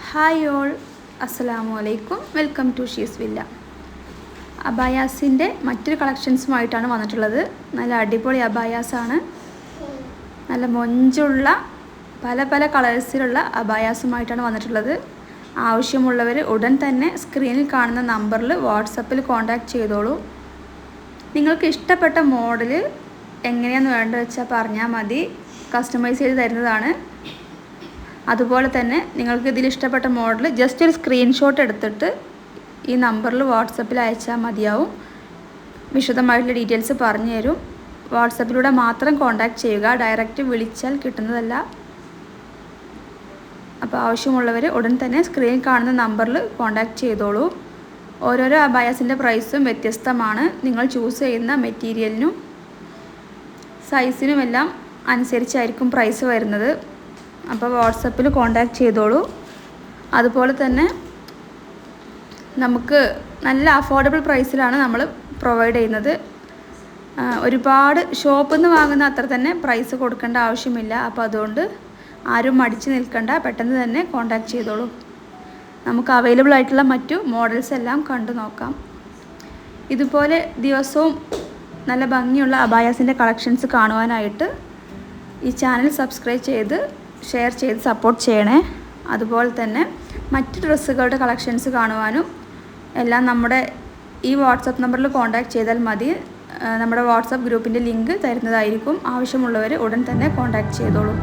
Hi all, അസ്സലാമു അലൈക്കും. Welcome to She's Villa. അബായാസിൻ്റെ മറ്റൊരു കളക്ഷൻസുമായിട്ടാണ് വന്നിട്ടുള്ളത്. നല്ല അടിപൊളി അബായാസാണ്. നല്ല മൊഞ്ചുള്ള പല പല കളേഴ്സിലുള്ള അബായാസുമായിട്ടാണ് വന്നിട്ടുള്ളത്. ആവശ്യമുള്ളവർ ഉടൻ തന്നെ സ്ക്രീനിൽ കാണുന്ന നമ്പറിൽ വാട്സപ്പിൽ കോൺടാക്റ്റ് ചെയ്തോളൂ. നിങ്ങൾക്ക് ഇഷ്ടപ്പെട്ട മോഡൽ എങ്ങനെയാണെന്ന് വേണ്ടത് വെച്ചാൽ പറഞ്ഞാൽ മതി, കസ്റ്റമൈസ് ചെയ്ത് തരുന്നതാണ്. അതുപോലെ തന്നെ നിങ്ങൾക്ക് ഇതിൽ ഇഷ്ടപ്പെട്ട മോഡൽ ജസ്റ്റ് ഒരു സ്ക്രീൻഷോട്ട് എടുത്തിട്ട് ഈ നമ്പറിൽ വാട്സപ്പിൽ അയച്ചാൽ മതിയാവും. വിശദമായിട്ടുള്ള ഡീറ്റെയിൽസ് പറഞ്ഞു തരും. വാട്സപ്പിലൂടെ മാത്രം കോൺടാക്റ്റ് ചെയ്യുക, ഡയറക്റ്റ് വിളിച്ചാൽ കിട്ടുന്നതല്ല. അപ്പോൾ ആവശ്യമുള്ളവർ ഉടൻ തന്നെ സ്ക്രീനിൽ കാണുന്ന നമ്പറിൽ കോൺടാക്റ്റ് ചെയ്തോളൂ. ഓരോരോ അബായാസിൻ്റെ പ്രൈസും വ്യത്യസ്തമാണ്. നിങ്ങൾ ചൂസ് ചെയ്യുന്ന മെറ്റീരിയലിനും സൈസിനുമെല്ലാം അനുസരിച്ചായിരിക്കും പ്രൈസ് വരുന്നത്. അപ്പോൾ വാട്സപ്പിൽ കോൺടാക്റ്റ് ചെയ്തോളൂ. അതുപോലെ തന്നെ നമുക്ക് നല്ല അഫോർഡബിൾ പ്രൈസിലാണ് നമ്മൾ പ്രൊവൈഡ് ചെയ്യുന്നത്. ഒരുപാട് ഷോപ്പിൽ നിന്ന് വാങ്ങുന്ന അത്ര തന്നെ പ്രൈസ് കൊടുക്കേണ്ട ആവശ്യമില്ല. അപ്പോൾ അതുകൊണ്ട് ആരും മടിച്ച് നിൽക്കണ്ട, പെട്ടെന്ന് തന്നെ കോൺടാക്റ്റ് ചെയ്തോളൂ. നമുക്ക് അവൈലബിൾ ആയിട്ടുള്ള മറ്റു മോഡൽസ് എല്ലാം കണ്ടു നോക്കാം. ഇതുപോലെ ദിവസവും നല്ല ഭംഗിയുള്ള അബായാസിൻ്റെ കളക്ഷൻസ് കാണുവാനായിട്ട് ഈ ചാനൽ സബ്സ്ക്രൈബ് ചെയ്ത് ഷെയർ ചെയ്ത് സപ്പോർട്ട് ചെയ്യണേ. അതുപോലെ തന്നെ മറ്റ് ഡ്രസ്സുകളുടെ കളക്ഷൻസ് കാണുവാനും എല്ലാം നമ്മുടെ ഈ വാട്സപ്പ് നമ്പറിൽ കോൺടാക്റ്റ് ചെയ്താൽ മതി. നമ്മുടെ വാട്സപ്പ് ഗ്രൂപ്പിൻ്റെ ലിങ്ക് തരുന്നതായിരിക്കും. ആവശ്യമുള്ളവർ ഉടൻ തന്നെ കോൺടാക്റ്റ് ചെയ്തോളൂ.